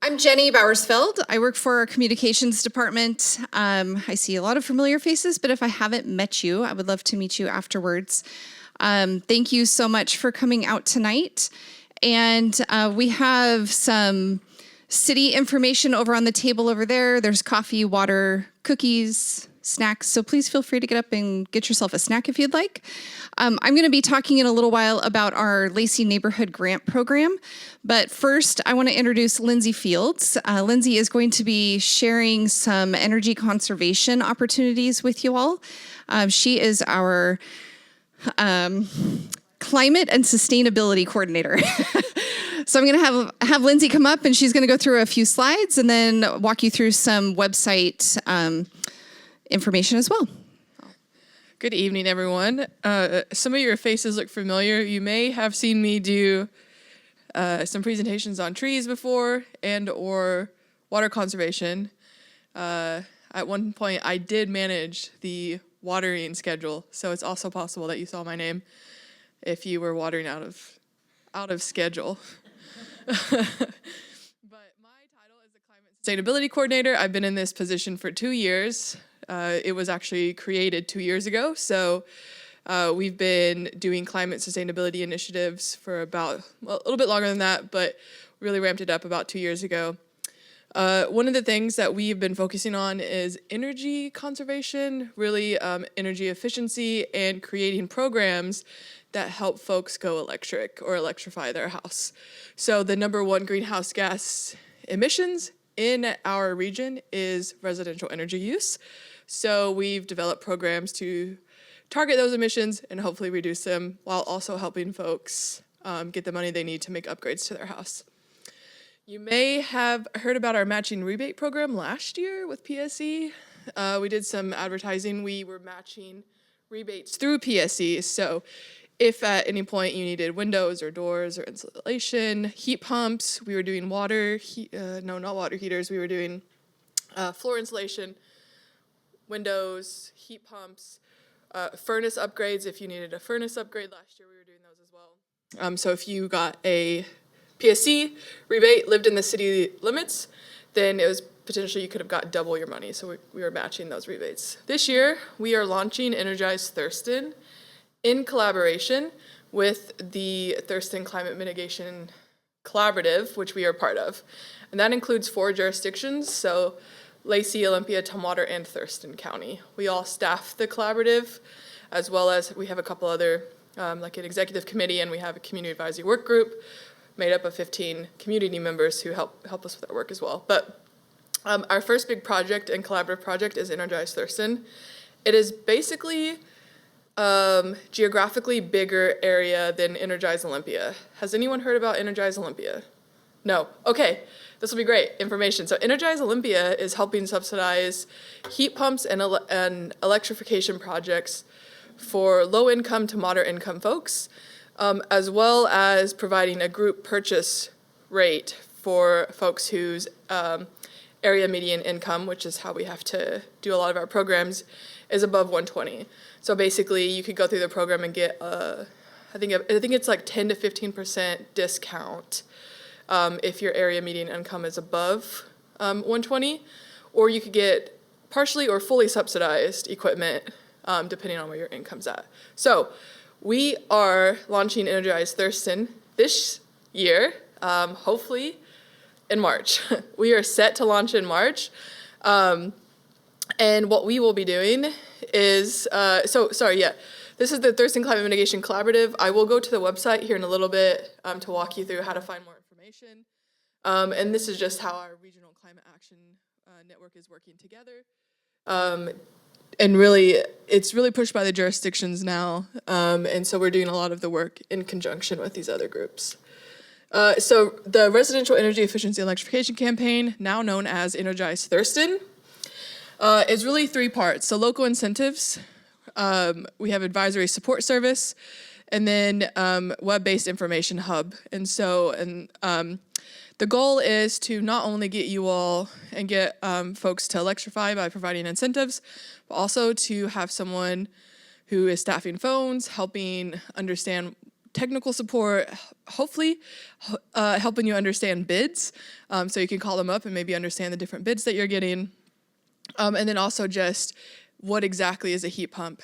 I'm Jenny Bowersfeld. I work for our communications department. I see a lot of familiar faces, but if I haven't met you, I would love to meet you afterwards. Thank you so much for coming out tonight. And we have some city information over on the table over there. There's coffee, water, cookies, snacks. So please feel free to get up and get yourself a snack if you'd like. I'm going to be talking in a little while about our Lacey Neighborhood Grant Program. But first, I want to introduce Lindsay Fields. Lindsay is going to be sharing some energy conservation opportunities with you all. She is our climate and sustainability coordinator. So I'm going to have Lindsay come up, and she's going to go through a few slides and then walk you through some website information as well. Good evening, everyone. Some of your faces look familiar. You may have seen me do some presentations on trees before and or water conservation. At one point, I did manage the watering schedule, so it's also possible that you saw my name if you were watering out of schedule. But my title is the Climate Sustainability Coordinator. I've been in this position for 2 years. It was actually created 2 years ago, so we've been doing climate sustainability initiatives for about a little bit longer than that, but really ramped it up about 2 years ago. One of the things that we've been focusing on is energy conservation, really energy efficiency, and creating programs that help folks go electric or electrify their house. So the number one greenhouse gas emissions in our region is residential energy use. So we've developed programs to target those emissions and hopefully reduce them while also helping folks get the money they need to make upgrades to their house. You may have heard about our matching rebate program last year with PSE. We did some advertising. We were matching rebates through PSE. So if at any point you needed windows or doors or insulation, heat pumps, we were doing not water heaters, we were doing floor insulation, windows, heat pumps, furnace upgrades. If you needed a furnace upgrade last year, we were doing those as well. So if you got a PSC rebate, lived in the city limits, then it was potentially you could have got double your money. So we were matching those rebates. This year, we are launching Energize Thurston in collaboration with the Thurston Climate Mitigation Collaborative, which we are part of. And that includes 4 jurisdictions, so Lacey, Olympia, Tumwater, and Thurston County. We all staff the collaborative, as well as we have a couple other, like an executive committee, and we have a community advisory work group made up of 15 community members who help us with our work as well. But our first big project and collaborative project is Energize Thurston. It is basically geographically bigger area than Energize Olympia. Has anyone heard about Energize Olympia? No? Okay, this will be great information. So Energize Olympia is helping subsidize heat pumps and electrification projects for low-income to moderate-income folks, as well as providing a group purchase rate for folks whose area median income, which is how we have to do a lot of our programs, is above 120. So basically, you could go through the program and get I think it's like 10 to 15% discount if your area median income is above 120, or you could get partially or fully subsidized equipment depending on where your income's at. So we are launching Energize Thurston this year, hopefully in March. We are set to launch in March. And what we will be doing is, this is the Thurston Climate Mitigation Collaborative. I will go to the website here in a little bit to walk you through how to find more information. And this is just how our Regional Climate Action Network is working together. And really, it's really pushed by the jurisdictions now. And so we're doing a lot of the work in conjunction with these other groups. So the Residential Energy Efficiency Electrification Campaign, now known as Energize Thurston, is really 3 parts. So local incentives, we have advisory support service, and then web-based information hub. And so the goal is to not only get you all and get folks to electrify by providing incentives, but also to have someone who is staffing phones, helping understand technical support, hopefully helping you understand bids, so you can call them up and maybe understand the different bids that you're getting. And then also just what exactly is a heat pump,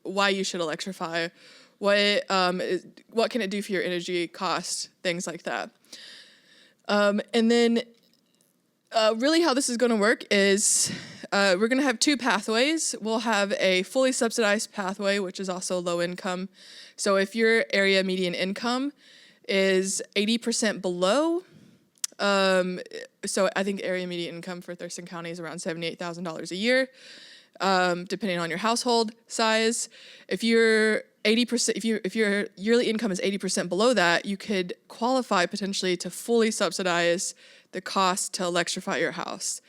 why you should electrify, what can it do for your energy cost, things like that. And then really how this is going to work is we're going to have two pathways. We'll have a fully subsidized pathway, which is also low income. So if your area median income is 80% below, so I think area median income for Thurston County is around $78,000 a year, depending on your household size. If you're 80%, if your yearly income is 80% below that, you could qualify potentially to fully subsidize the cost to electrify your house.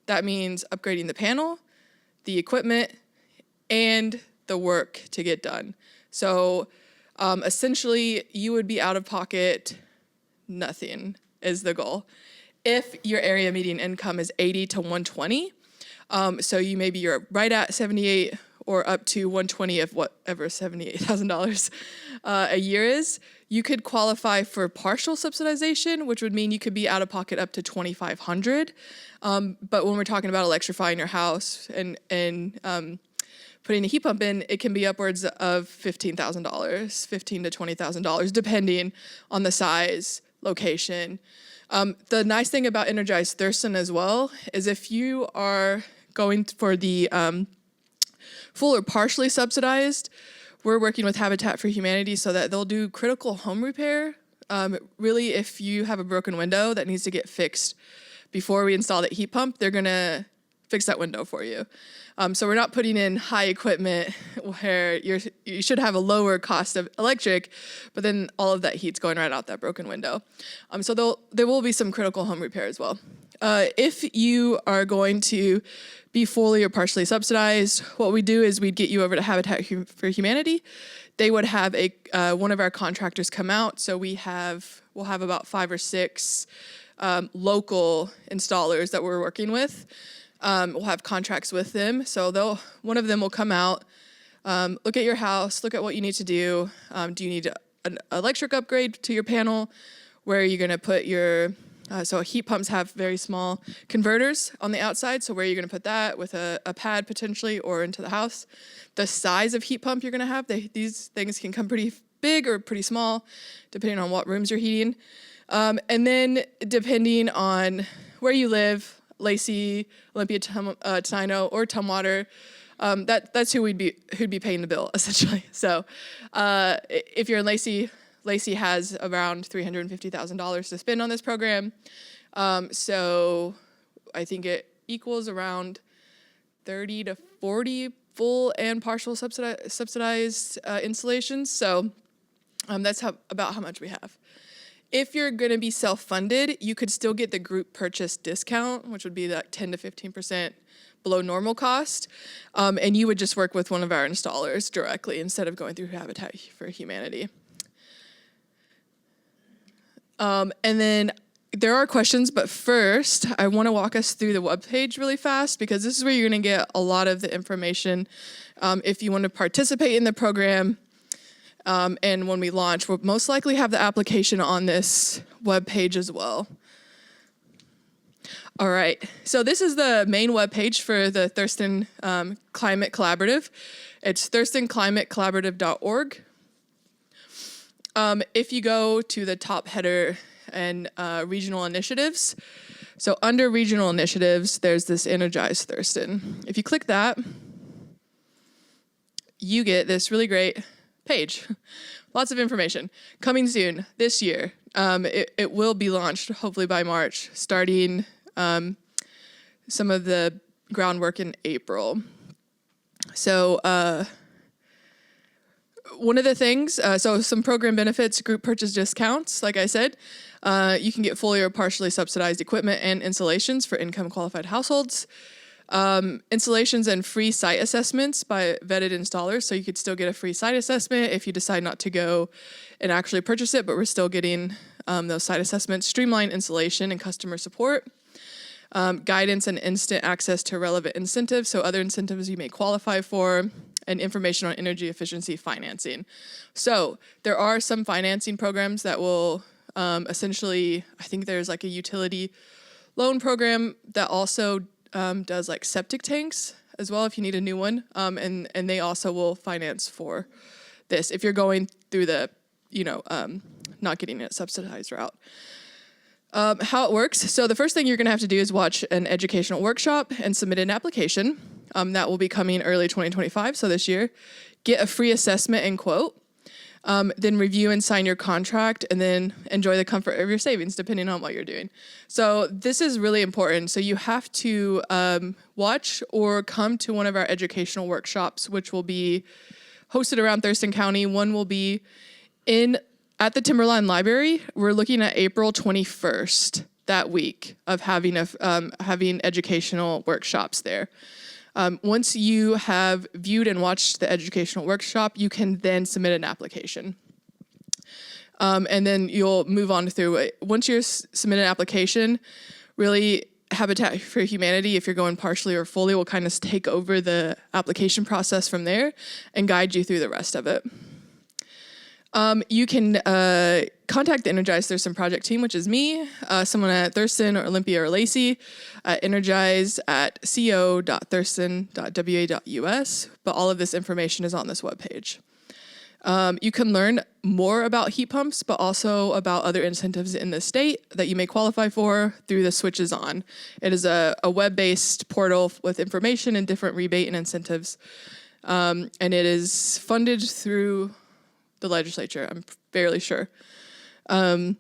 That means upgrading the panel, the equipment, and the work to get done. So essentially, you would be out of pocket nothing is the goal. If your area median income is 80 to 120, so you're right at 78 or up to 120 of whatever $78,000 a year is, you could qualify for partial subsidization, which would mean you could be out of pocket up to $2,500. But when we're talking about electrifying your house and putting a heat pump in, it can be upwards of $15,000, $15,000 to $20,000, depending on the size, location. The nice thing about Energize Thurston as well is if you are going for the full or partially subsidized, we're working with Habitat for Humanity so that they'll do critical home repair. Really, if you have a broken window that needs to get fixed before we install that heat pump, they're gonna fix that window for you. So we're not putting in high equipment where you should have a lower cost of electric, but then all of that heat's going right out that broken window. So there will be some critical home repair as well. If you are going to be fully or partially subsidized, what we do is we'd get you over to Habitat for Humanity. They would have one of our contractors come out. So we'll have about 5 or 6 local installers that we're working with. We'll have contracts with them. So one of them will come out, look at your house, look at what you need to do. Do you need an electric upgrade to your panel? Where are you going to put your, so heat pumps have very small converters on the outside. So where are you going to put that with a pad potentially or into the house? The size of heat pump you're going to have, these things can come pretty big or pretty small, depending on what rooms you're heating. And then depending on where you live, Lacey, Olympia, Tenino, or Tumwater, that's who'd be paying the bill essentially. So if you're in Lacey has around $350,000 to spend on this program. So I think it equals around 30 to 40 full and partial subsidized installations. So that's about how much we have. If you're going to be self-funded, you could still get the group purchase discount, which would be that 10 to 15% below normal cost. And you would just work with one of our installers directly instead of going through Habitat for Humanity. And then there are questions, but first I want to walk us through the webpage really fast because this is where you're going to get a lot of the information. If you want to participate in the program, and when we launch, we'll most likely have the application on this webpage as well. All right, so this is the main webpage for the Thurston Climate Collaborative. It's thurstonclimatecollaborative.org. If you go to the top header and regional initiatives, so under regional initiatives, there's this Energize Thurston. If you click that, you get this really great page. Lots of information. Coming soon this year. It will be launched hopefully by March, starting some of the groundwork in April. So one of the things, so some program benefits, group purchase discounts, like I said. You can get fully or partially subsidized equipment and installations for income qualified households. Installations and free site assessments by vetted installers. So you could still get a free site assessment if you decide not to go and actually purchase it, but we're still getting those site assessments. Streamlined installation and customer support. Guidance and instant access to relevant incentives, so other incentives you may qualify for. and information on energy efficiency financing. So there are some financing programs that will essentially, I think there's like a utility loan program that also does like septic tanks as well if you need a new one. And they also will finance for this if you're going through the, not getting a subsidized route. How it works. So the first thing you're going to have to do is watch an educational workshop and submit an application. That will be coming early 2025, so this year. Get a free assessment and quote. Then review and sign your contract, and then enjoy the comfort of your savings, depending on what you're doing. So this is really important. So you have to watch or come to one of our educational workshops, which will be hosted around Thurston County. One will be at the Timberline Library. We're looking at April 21st that week of having educational workshops there. Once you have viewed and watched the educational workshop, you can then submit an application. And then you'll move on through it. Once you submit an application, really Habitat for Humanity, if you're going partially or fully, will kind of take over the application process from there and guide you through the rest of it. You can contact the Energize Thurston project team, which is me, someone at Thurston or Olympia or Lacey, energize at co.thurston.wa.us, but all of this information is on this webpage. You can learn more about heat pumps, but also about other incentives in the state that you may qualify for through the Switches On. It is a web-based portal with information and different rebate and incentives, and it is funded through the legislature, I'm fairly sure. And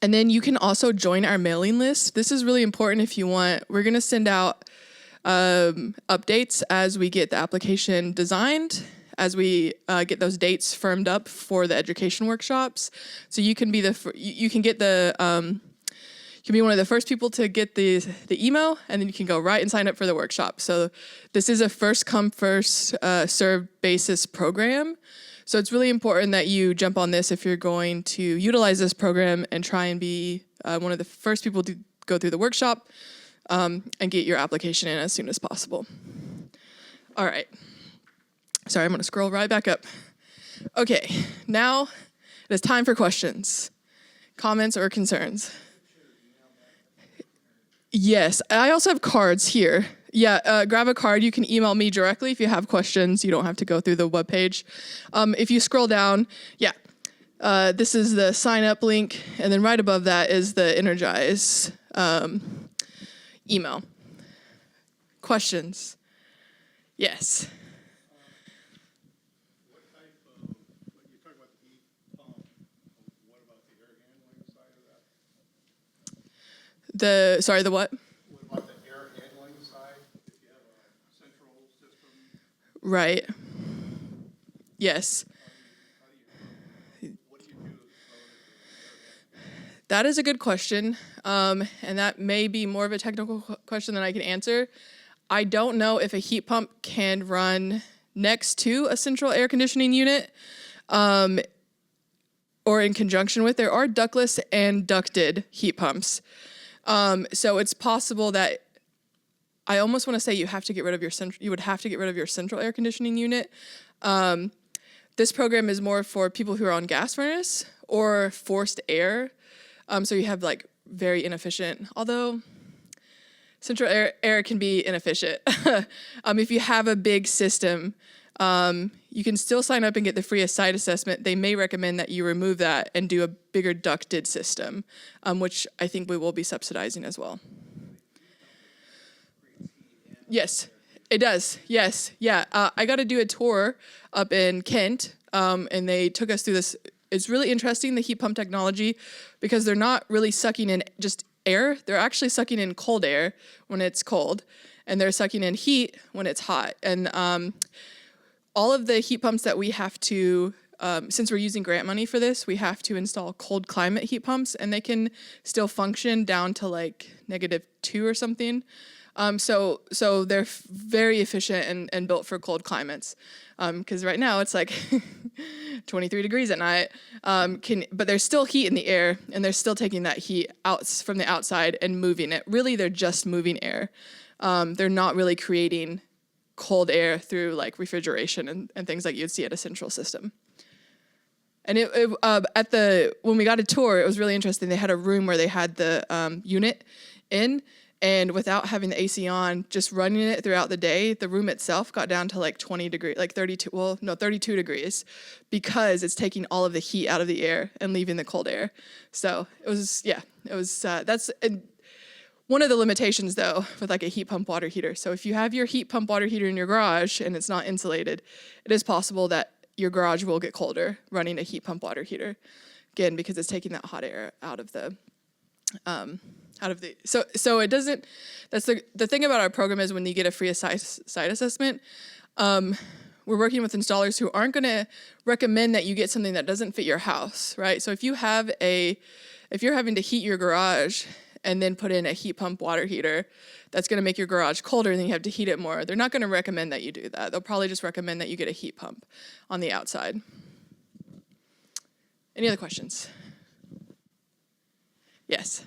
then you can also join our mailing list. This is really important if you want. We're going to send out updates as we get the application designed, as we get those dates firmed up for the education workshops. So you can be you can be one of the first people to get the email, and then you can go right and sign up for the workshop. So this is a first come, first served basis program. So it's really important that you jump on this if you're going to utilize this program and try and be one of the first people to go through the workshop and get your application in as soon as possible. All right. Sorry, I'm going to scroll right back up. Okay, now it is time for questions, comments, or concerns. Yes, I also have cards here. Yeah, grab a card. You can email me directly if you have questions. You don't have to go through the webpage. If you scroll down, this is the sign up link, and then right above that is the Energize email. Questions? Yes. What type of, when you talk about the heat pump, what about the air handling side of that? The what? What about the air handling side? If you have a central system? Right. Yes. What do you do relative to air handling? That is a good question, and that may be more of a technical question than I can answer. I don't know if a heat pump can run next to a central air conditioning unit or in conjunction with. There are ductless and ducted heat pumps. So it's possible that I almost want to say you would have to get rid of your central air conditioning unit. This program is more for people who are on gas furnace or forced air. So you have like very inefficient, although central air can be inefficient. If you have a big system, you can still sign up and get the free site assessment. They may recommend that you remove that and do a bigger ducted system, which I think we will be subsidizing as well. Yes, it does. Yes. Yeah. I got to do a tour up in Kent, and they took us through this. It's really interesting, the heat pump technology, because they're not really sucking in just air. They're actually sucking in cold air when it's cold, and they're sucking in heat when it's hot. And all of the heat pumps that we have to, since we're using grant money for this, we have to install cold climate heat pumps, and they can still function down to like -2 or something. So they're very efficient and built for cold climates. Because right now it's like 23 degrees at night. But there's still heat in the air, and they're still taking that heat out from the outside and moving it. Really, they're just moving air. They're not really creating cold air through like refrigeration and things like you'd see at a central system. And when we got a tour, it was really interesting. They had a room where they had the unit in, and without having the AC on, just running it throughout the day, the room itself got down to like 20 degrees, like 32 degrees, because it's taking all of the heat out of the air and leaving the cold air. So that's one of the limitations though with like a heat pump water heater. So if you have your heat pump water heater in your garage and it's not insulated, it is possible that your garage will get colder running a heat pump water heater. Again, because it's taking that hot air out of the so it doesn't. That's the thing about our program is when you get a free site assessment, we're working with installers who aren't going to recommend that you get something that doesn't fit your house, right? So if you're having to heat your garage and then put in a heat pump water heater, that's going to make your garage colder and then you have to heat it more. They're not going to recommend that you do that. They'll probably just recommend that you get a heat pump on the outside. Any other questions? Yes.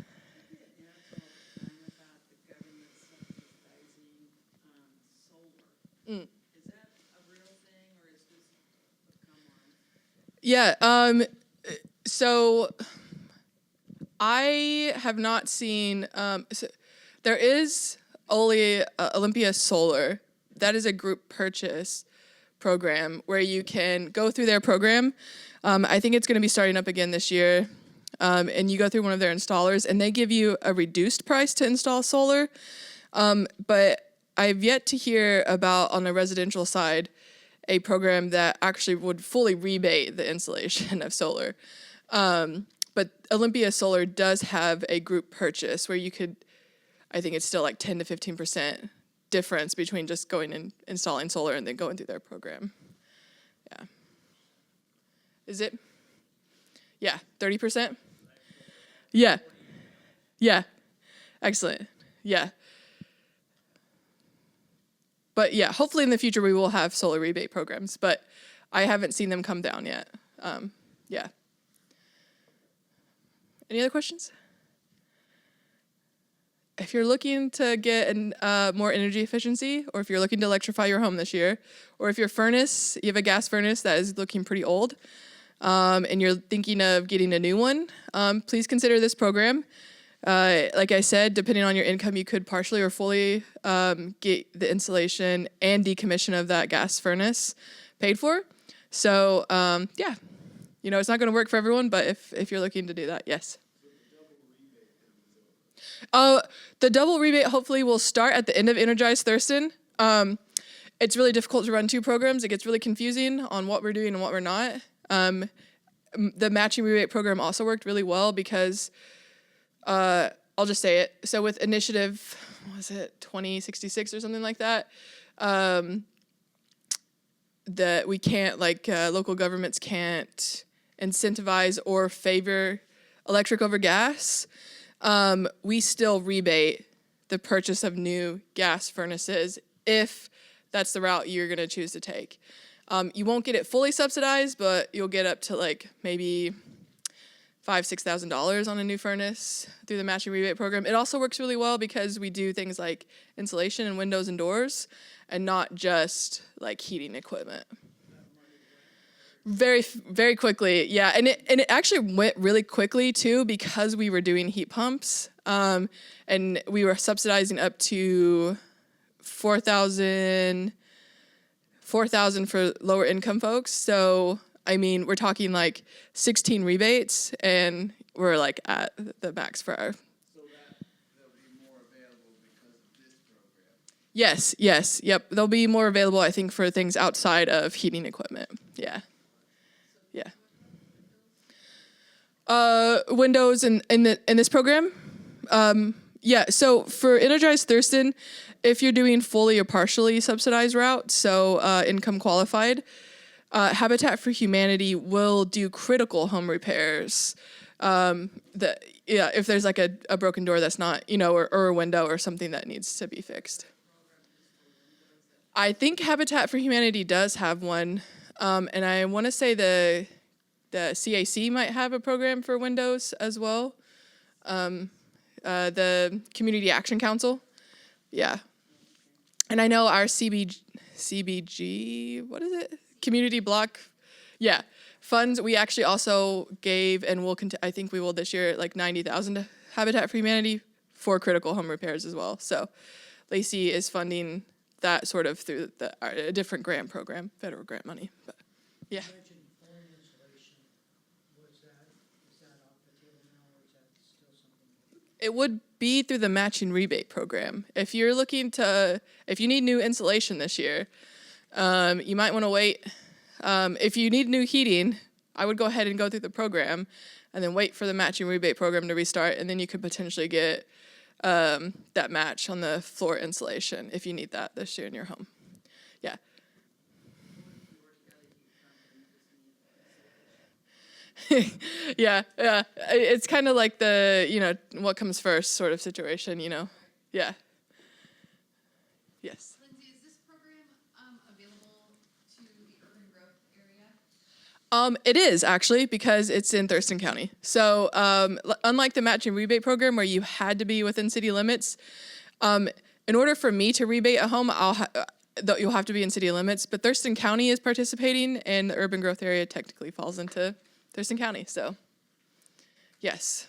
Yeah, so I have not seen, so there is only Olympia Solar. That is a group purchase program where you can go through their program. I think it's going to be starting up again this year. And you go through one of their installers and they give you a reduced price to install solar. But I've yet to hear about, on the residential side, a program that actually would fully rebate the installation of solar. But Olympia Solar does have a group purchase where you could, I think it's still like 10 to 15% difference between just going and installing solar and then going through their program. Yeah. Is it? Yeah, 30%? Yeah. Yeah. Excellent. Yeah. But yeah, hopefully in the future we will have solar rebate programs, but I haven't seen them come down yet. Yeah. Any other questions? If you're looking to get more energy efficiency, or if you're looking to electrify your home this year, or if your furnace, you have a gas furnace that is looking pretty old, and you're thinking of getting a new one, please consider this program. Like I said, depending on your income, you could partially or fully get the installation and decommission of that gas furnace paid for. So, yeah, it's not going to work for everyone, but if you're looking to do that, yes. The double rebate hopefully will start at the end of Energize Thurston. It's really difficult to run two programs. It gets really confusing on what we're doing and what we're not. The matching rebate program also worked really well because I'll just say it. So with initiative, what was it, 2066 or something like that, that we can't, local governments can't incentivize or favor electric over gas. We still rebate the purchase of new gas furnaces if that's the route you're going to choose to take. You won't get it fully subsidized, but you'll get up to maybe $5,000-$6,000 on a new furnace through the matching rebate program. It also works really well because we do things like insulation and windows and doors, and not just heating equipment. Very, very quickly, yeah, and it actually went really quickly too because we were doing heat pumps, and we were subsidizing up to $4,000 for lower income folks. So I mean, we're talking 16 rebates, and we're at the max for our. So they'll be more available because of this program. Yep. They'll be more available, I think, for things outside of heating equipment. Yeah. Windows in this program. Yeah. So for Energize Thurston, if you're doing fully or partially subsidized route, so income qualified, Habitat for Humanity will do critical home repairs. If there's a broken door that's not, or a window or something that needs to be fixed. I think Habitat for Humanity does have one, and I want to say the CAC might have a program for windows as well. The Community Action Council, yeah. And I know our CBG, what is it? Community block. Yeah. Funds. We actually also gave, and will I think we will this year, like 90,000 to Habitat for Humanity for critical home repairs as well. So Lacey is funding that sort of through a different grant program, federal grant money. But yeah. You mentioned phone insulation. Is that off the table now, or is that still something? It would be through the matching rebate program. If you're if you need new insulation this year, you might want to wait. If you need new heating, I would go ahead and go through the program and then wait for the matching rebate program to restart, and then you could potentially get that match on the floor insulation if you need that this year in your home. Yeah. Yeah. It's kind of like the, what comes first sort of situation, Yeah. Yes. Lindsay, is this program available to the urban growth area? It is actually, because it's in Thurston County. So unlike the matching rebate program where you had to be within city limits, in order for me to rebate a home, you'll have to be in city limits. But Thurston County is participating, and the urban growth area technically falls into Thurston County. So yes.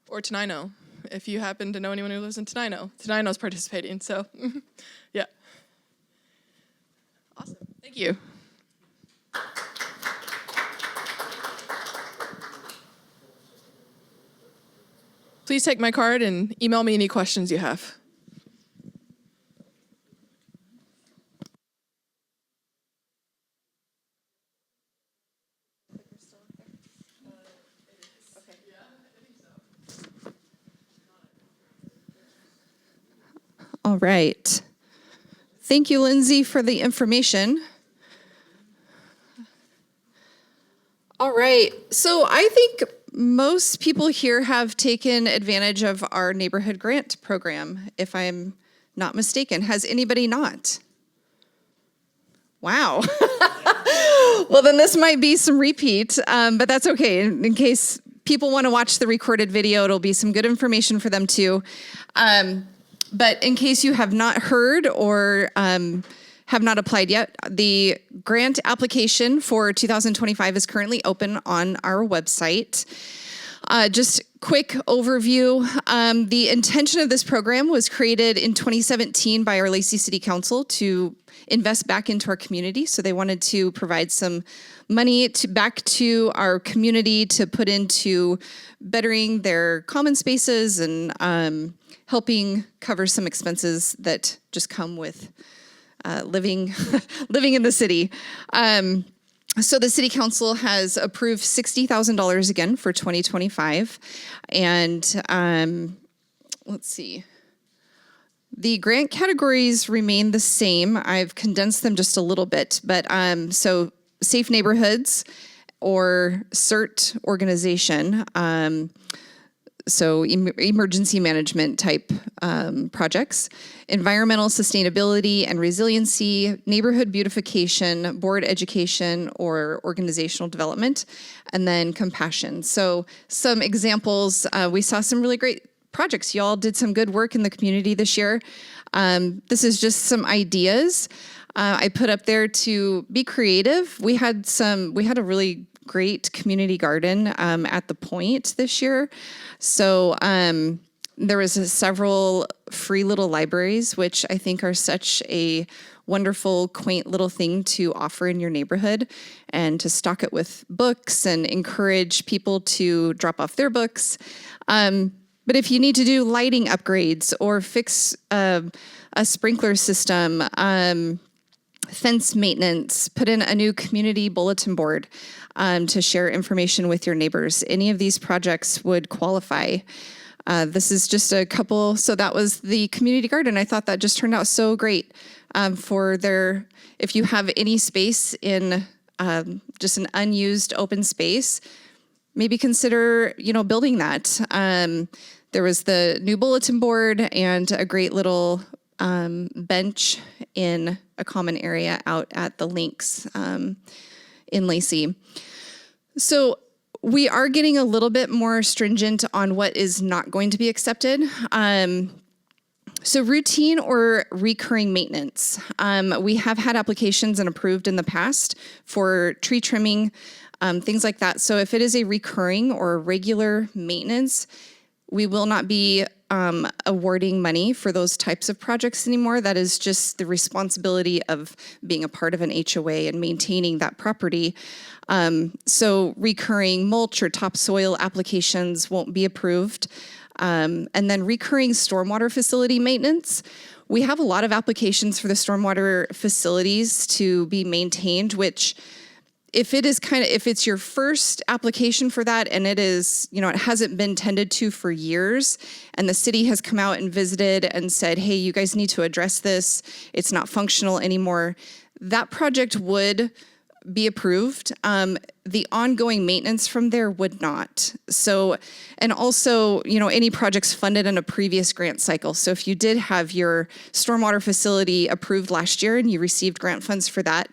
Or Tenino, if you happen to know anyone who lives in Tenino. Tenino's participating, so yeah. Awesome, thank you. Please take my card and email me any questions you have. All right. Thank you, Lindsay, for the information. All right. So I think most people here have taken advantage of our neighborhood grant program, if I'm not mistaken. Has anybody not? Wow. Well, then this might be some repeat, but that's okay. In case people want to watch the recorded video, it'll be some good information for them too. But in case you have not heard or have not applied yet, the grant application for 2025 is currently open on our website. Just quick overview. The intention of this program was created in 2017 by our Lacey City Council to invest back into our community. So they wanted to provide some money back to our community to put into bettering their common spaces and helping cover some expenses that just come with living in the city. So the city council has approved $60,000 again for 2025. And let's see. The grant categories remain the same. I've condensed them just a little bit, but so safe neighborhoods or CERT organization, so emergency management type projects, environmental sustainability and resiliency, neighborhood beautification, board education or organizational development, and then compassion. So some examples, we saw some really great projects. Y'all did some good work in the community this year. This is just some ideas I put up there to be creative. We had a really great community garden at the Point this year. So there was several free little libraries, which I think are such a wonderful, quaint little thing to offer in your neighborhood, and to stock it with books and encourage people to drop off their books. But if you need to do lighting upgrades or fix a sprinkler system, fence maintenance, put in a new community bulletin board to share information with your neighbors, any of these projects would qualify. This is just a couple. So that was the community garden. I thought that just turned out so great if you have any space in just an unused open space, maybe consider, building that. There was the new bulletin board and a great little bench in a common area out at the Links in Lacey. So we are getting a little bit more stringent on what is not going to be accepted. So routine or recurring maintenance. We have had applications and approved in the past for tree trimming, things like that. So if it is a recurring or regular maintenance, we will not be awarding money for those types of projects anymore. That is just the responsibility of being a part of an HOA and maintaining that property. So recurring mulch or topsoil applications won't be approved. And then recurring stormwater facility maintenance. We have a lot of applications for the stormwater facilities to be maintained, which if it's your first application for that and it is, it hasn't been tended to for years and the city has come out and visited and said, hey, you guys need to address this. It's not functional anymore. That project would be approved. The ongoing maintenance from there would not. So, and also, any projects funded in a previous grant cycle. So if you did have your stormwater facility approved last year and you received grant funds for that,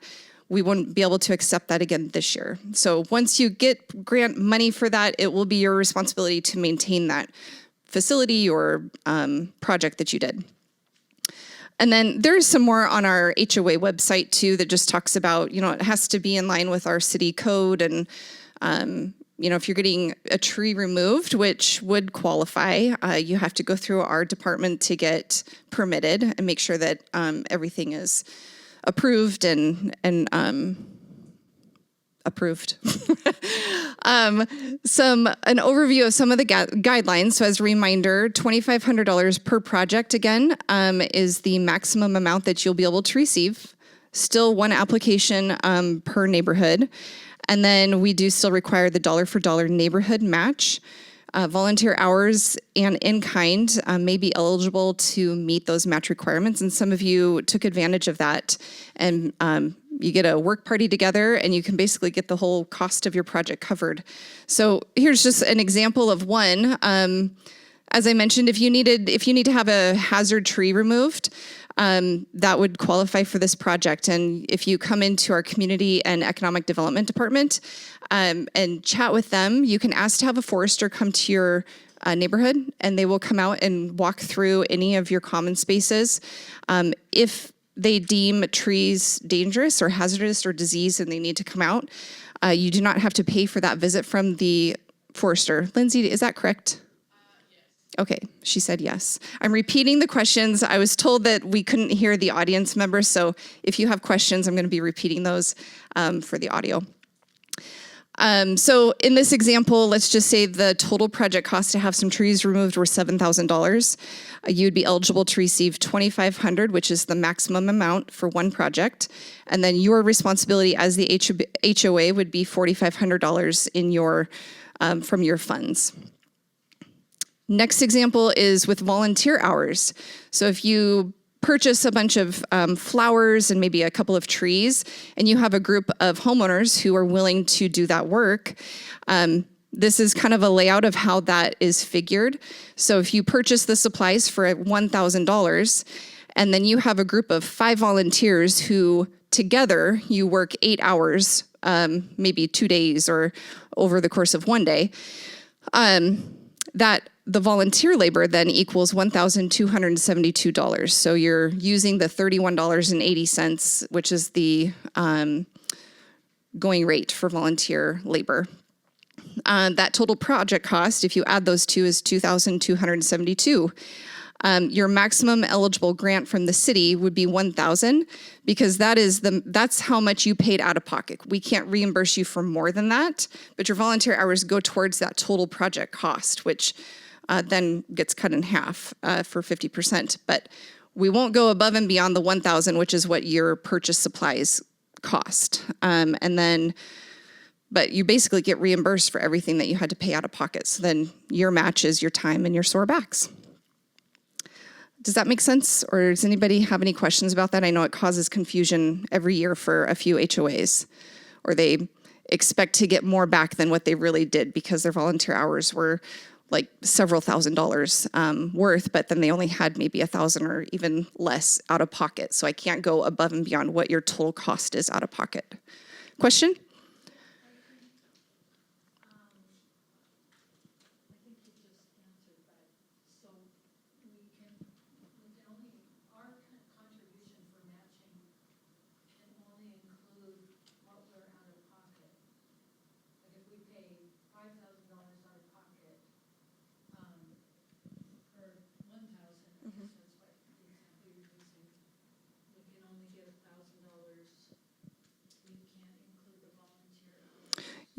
we wouldn't be able to accept that again this year. So once you get grant money for that, it will be your responsibility to maintain that facility or project that you did. And then there's some more on our HOA website too that just talks about, it has to be in line with our city code. And, if you're getting a tree removed, which would qualify, you have to go through our department to get permitted and make sure that everything is approved and approved. An overview of some of the guidelines. So as a reminder, $2,500 per project again is the maximum amount that you'll be able to receive. Still one application per neighborhood. And then we do still require the dollar for dollar neighborhood match. Volunteer hours and in-kind may be eligible to meet those match requirements. And some of you took advantage of that. And you get a work party together and you can basically get the whole cost of your project covered. So here's just an example of one. As I mentioned, if you need to have a hazard tree removed, that would qualify for this project. And if you come into our community and economic development department and chat with them, you can ask to have a forester come to your neighborhood and they will come out and walk through any of your common spaces. If they deem trees dangerous or hazardous or diseased and they need to come out, you do not have to pay for that visit from the forester. Lindsay, is that correct? Okay, she said yes. I'm repeating the questions. I was told that we couldn't hear the audience members, so if you have questions, I'm going to be repeating those for the audio. So in this example, let's just say the total project cost to have some trees removed were $7,000. You'd be eligible to receive $2,500, which is the maximum amount for one project. And then your responsibility as the HOA would be $4,500 in your from your funds. Next example is with volunteer hours. So if you purchase a bunch of flowers and maybe a couple of trees, and you have a group of homeowners who are willing to do that work, this is kind of a layout of how that is figured. So if you purchase the supplies for $1,000, and then you have a group of 5 volunteers who together you work 8 hours, maybe 2 days or over the course of one day, that the volunteer labor then equals $1,272. So you're using the $31.80, which is the going rate for volunteer labor. That total project cost, if you add those two, is $2,272. Your maximum eligible grant from the city would be $1,000 because that's how much you paid out of pocket. We can't reimburse you for more than that, but your volunteer hours go towards that total project cost, which then gets cut in half for 50%. But we won't go above and beyond the $1,000, which is what your purchase supplies cost. But you basically get reimbursed for everything that you had to pay out of pocket. So then your match is your time and your sore backs. Does that make sense? Or does anybody have any questions about that? I know it causes confusion every year for a few HOAs, or they expect to get more back than what they really did because their volunteer hours were like several $1,000s worth, but then they only had maybe $1,000 or even less out of pocket. So I can't go above and beyond what your total cost is out of pocket. Question? I think you just answered that. So we can, would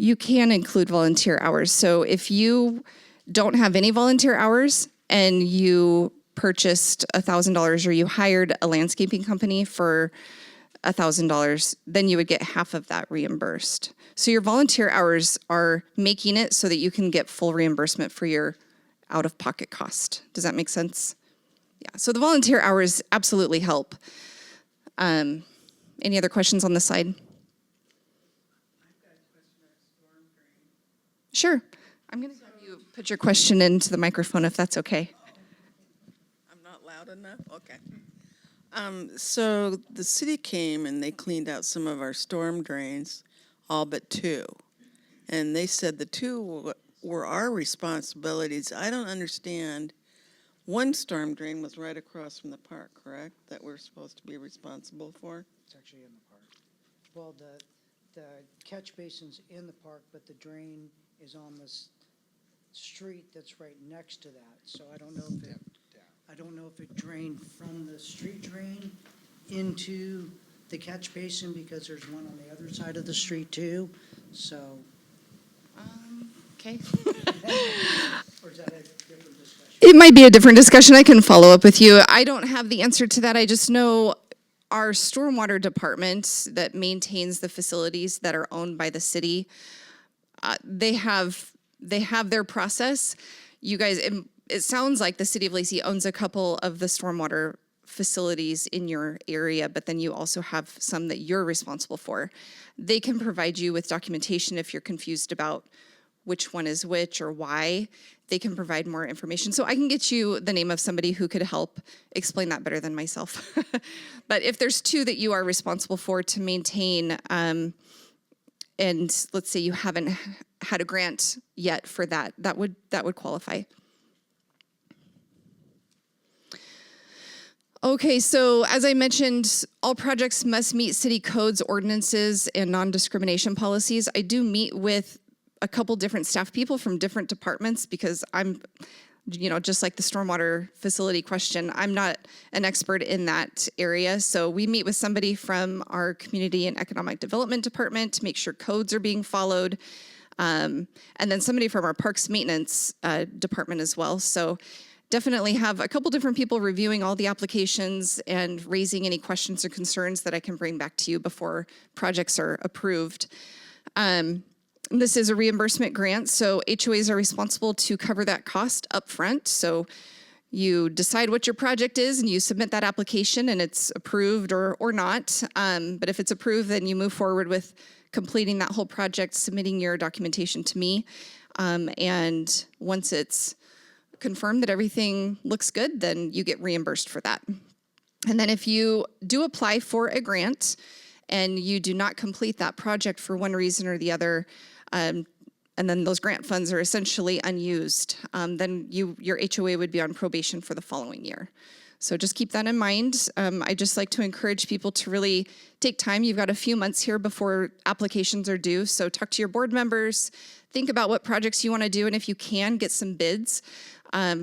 You can include volunteer hours. So if you don't have any volunteer hours and you purchased $1,000 or you hired a landscaping company for $1,000, then you would get half of that reimbursed. So your volunteer hours are making it so that you can get full reimbursement for your out-of-pocket cost. Does that make sense? Yeah, so the volunteer hours absolutely help. Any other questions on this side? Sure. I'm going to have you put your question into the microphone if that's okay. I'm not loud enough? Okay. So the city came and they cleaned out some of our storm drains, all but 2. And they said the 2 were our responsibilities. I don't understand. One storm drain was right across from the park, correct? That we're supposed to be responsible for? It's actually in the park. Well, the catch basin's in the park, but the drain is on this street that's right next to that. So I don't know if it drained from the street drain into the catch basin, because there's one on the other side of the street too. So, Okay. or is that a different discussion? It might be a different discussion. I can follow up with you. I don't have the answer to that. I just know our stormwater department that maintains the facilities that are owned by the city, they have their process. You guys, it sounds like the city of Lacey owns a couple of the stormwater facilities in your area, but then you also have some that you're responsible for. They can provide you with documentation if you're confused about which one is which or why. They can provide more information. So I can get you the name of somebody who could help explain that better than myself. But if there's 2 that you are responsible for to maintain, and let's say you haven't had a grant yet for that, that would qualify. Okay, so as I mentioned, all projects must meet city codes, ordinances, and non-discrimination policies. I do meet with a couple different staff people from different departments because I'm, just like the stormwater facility question, I'm not an expert in that area. So we meet with somebody from our community and economic development department to make sure codes are being followed. And then somebody from our parks maintenance department as well. So definitely have a couple different people reviewing all the applications and raising any questions or concerns that I can bring back to you before projects are approved. This is a reimbursement grant, so HOAs are responsible to cover that cost up front. So you decide what your project is and you submit that application and it's approved or not. But if it's approved, then you move forward with completing that whole project, submitting your documentation to me. And once it's confirmed that everything looks good, then you get reimbursed for that. And then if you do apply for a grant and you do not complete that project for one reason or the other, and then those grant funds are essentially unused, then your HOA would be on probation for the following year. So just keep that in mind. I just like to encourage people to really take time. You've got a few months here before applications are due, so talk to your board members, think about what projects you want to do, and if you can, get some bids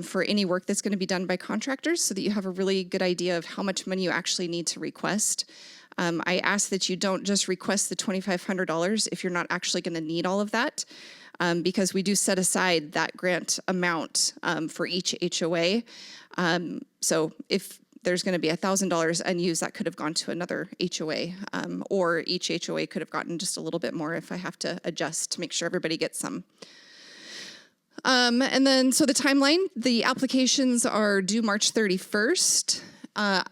for any work that's going to be done by contractors so that you have a really good idea of how much money you actually need to request. I ask that you don't just request the $2,500 if you're not actually going to need all of that, because we do set aside that grant amount for each HOA. So if there's going to be $1,000 unused, that could have gone to another HOA, or each HOA could have gotten just a little bit more if I have to adjust to make sure everybody gets some. And then, so the timeline, the applications are due March 31st.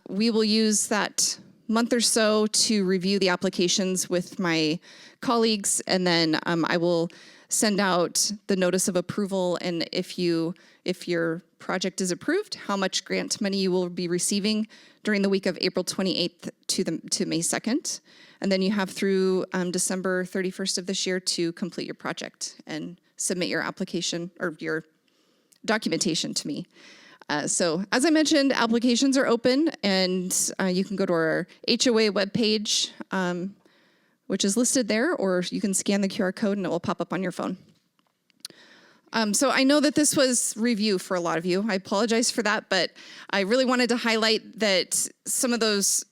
We will use that month or so to review the applications with my colleagues, and then I will send out the notice of approval, and if your project is approved, how much grant money you will be receiving during the week of April 28th to May 2nd. And then you have through December 31st of this year to complete your project and submit your application or your documentation to me. So as I mentioned, applications are open, and you can go to our HOA webpage, which is listed there, or you can scan the QR code and it will pop up on your phone. So I know that this was review for a lot of you. I apologize for that, but I really wanted to highlight that some of those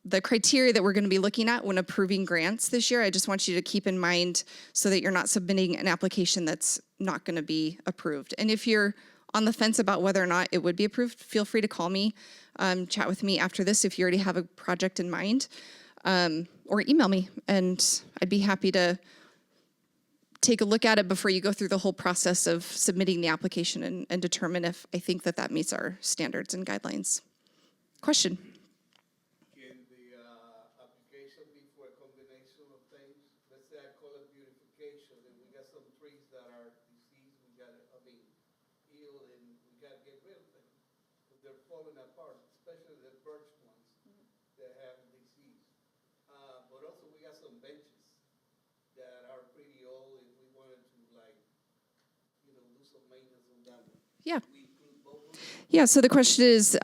the criteria that we're going to be looking at when approving grants this year. I just want you to keep in mind so that you're not submitting an application that's not going to be approved. And if you're on the fence about whether or not it would be approved, feel free to call me, chat with me after this if you already have a project in mind, or email me, and I'd be happy to take a look at it before you go through the whole process of submitting the application and determine if I think that that meets our standards and guidelines. Question? Can the application be for a combination of things? Let's say I call it beautification, and we got some trees that are diseased, we got, healed, and we gotta get rid of them. Because they're falling apart, especially the birch ones that have disease. But also we got some benches that are pretty old, and we wanted to do some maintenance on that one. Yeah. We include both of them? Yeah, so the question is,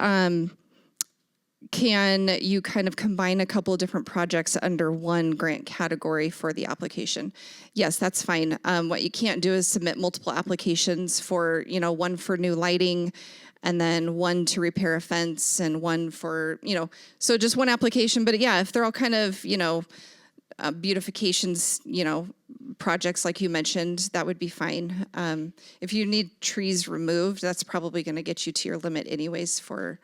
can you kind of combine a couple of different projects under one grant category for the application? Yes, that's fine. What you can't do is submit multiple applications for, one for new lighting and then one to repair a fence and one for, so just one application. But yeah, if they're all kind of, beautifications, projects like you mentioned, that would be fine. If you need trees removed, that's probably going to get you to your limit anyways for,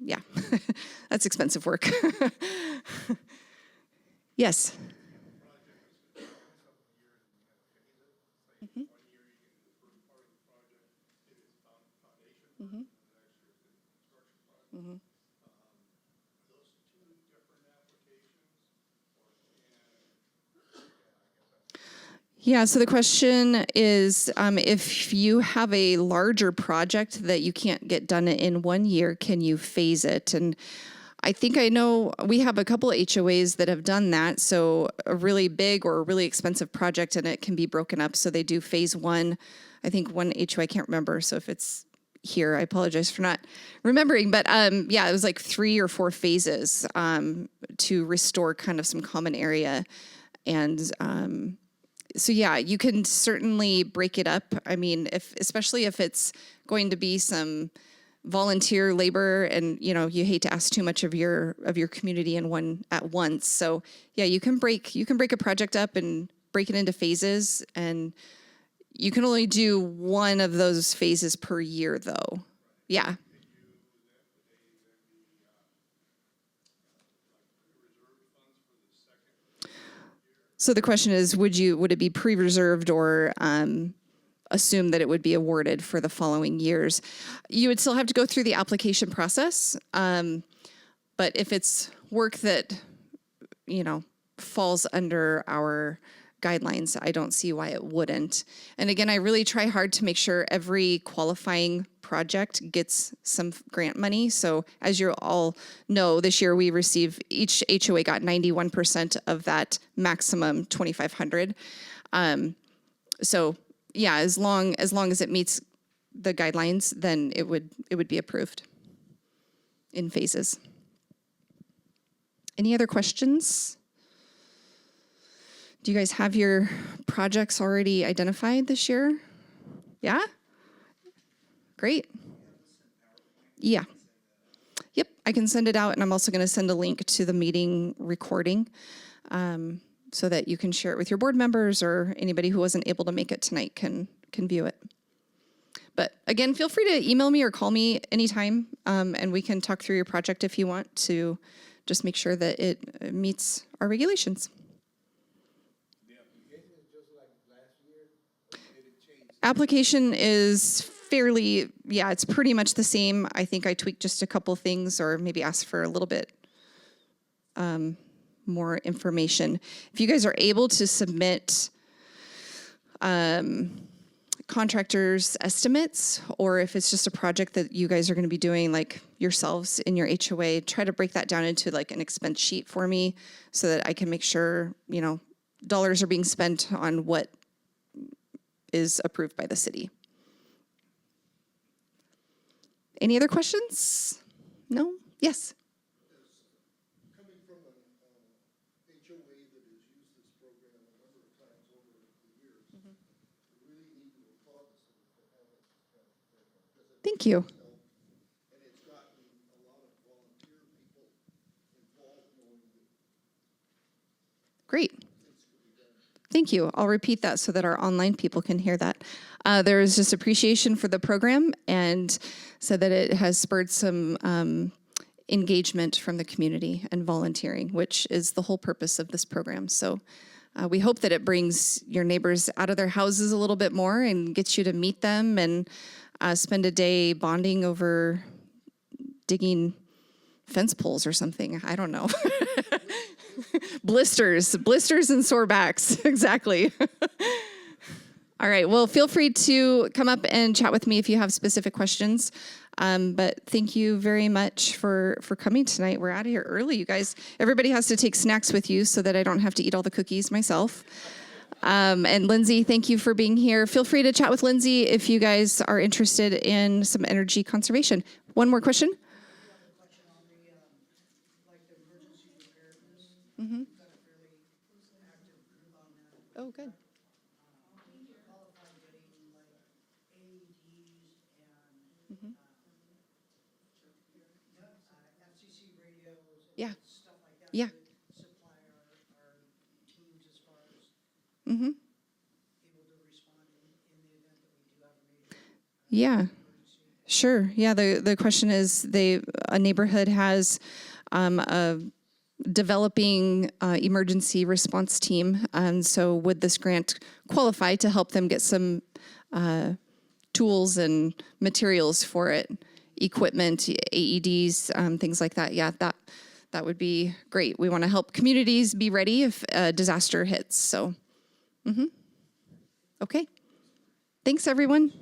yeah, that's expensive work. Yes. Yeah, so the question is, if you have a larger project that you can't get done in 1 year, can you phase it? And I think I know we have a couple of HOAs that have done that. So a really big or a really expensive project, and it can be broken up. So they do phase one. I think one HOA, I can't remember. So if it's here, I apologize for not remembering. But yeah, it was like 3 or 4 phases to restore kind of some common area. And so yeah, you can certainly break it up. I mean, especially if it's going to be some volunteer labor, and you hate to ask too much of your community in one at once. So yeah, you can break a project up and break it into phases, and you can only do one of those phases per year, though. Yeah. So the question is, would it be pre-reserved or assume that it would be awarded for the following years? You would still have to go through the application process, but if it's work that falls under our guidelines, I don't see why it wouldn't. And again, I really try hard to make sure every qualifying project gets some grant money. So as you all know, this year we received, each HOA got 91% of that maximum $2,500. So yeah, as long as it meets the guidelines, then it would be approved in phases. Any other questions? Do you guys have your projects already identified this year? Yeah? Great. Yeah. Yep, I can send it out, and I'm also going to send a link to the meeting recording so that you can share it with your board members, or anybody who wasn't able to make it tonight can view it. But again, feel free to email me or call me anytime, and we can talk through your project if you want to just make sure that it meets our regulations. Application is fairly, yeah, it's pretty much the same. I think I tweaked just a couple things, or maybe asked for a little bit more information. If you guys are able to submit contractors' estimates, or if it's just a project that you guys are going to be doing like yourselves in your HOA, try to break that down into like an expense sheet for me so that I can make sure, dollars are being spent on what is approved by the city. Any other questions? No? Yes? Coming from an HOA that has used this program a number of times over the years, we really need to applaud the city for having this kind of program. Thank you. And it's gotten a lot of volunteer people Great. Thank you. I'll repeat that so that our online people can hear that. There is just appreciation for the program and said that it has spurred some engagement from the community and volunteering, which is the whole purpose of this program. So we hope that it brings your neighbors out of their houses a little bit more and gets you to meet them and spend a day bonding over digging fence poles or something. I don't know. Blisters and sore backs. Exactly. All right. Well, feel free to come up and chat with me if you have specific questions. But thank you very much for coming tonight. We're out of here early, you guys. Everybody has to take snacks with you so that I don't have to eat all the cookies myself. And Lindsay, thank you for being here. Feel free to chat with Lindsay if you guys are interested in some energy conservation. One more question? Mm-hmm. Oh, good. Mm-hmm. Yeah. Yeah. Mm-hmm. Yeah. Sure. Yeah. The question is, a neighborhood has a developing emergency response team, and so would this grant qualify to help them get some tools and materials for it, equipment, AEDs, things like that? Yeah, that would be great. We want to help communities be ready if a disaster hits. So, okay. Thanks, everyone.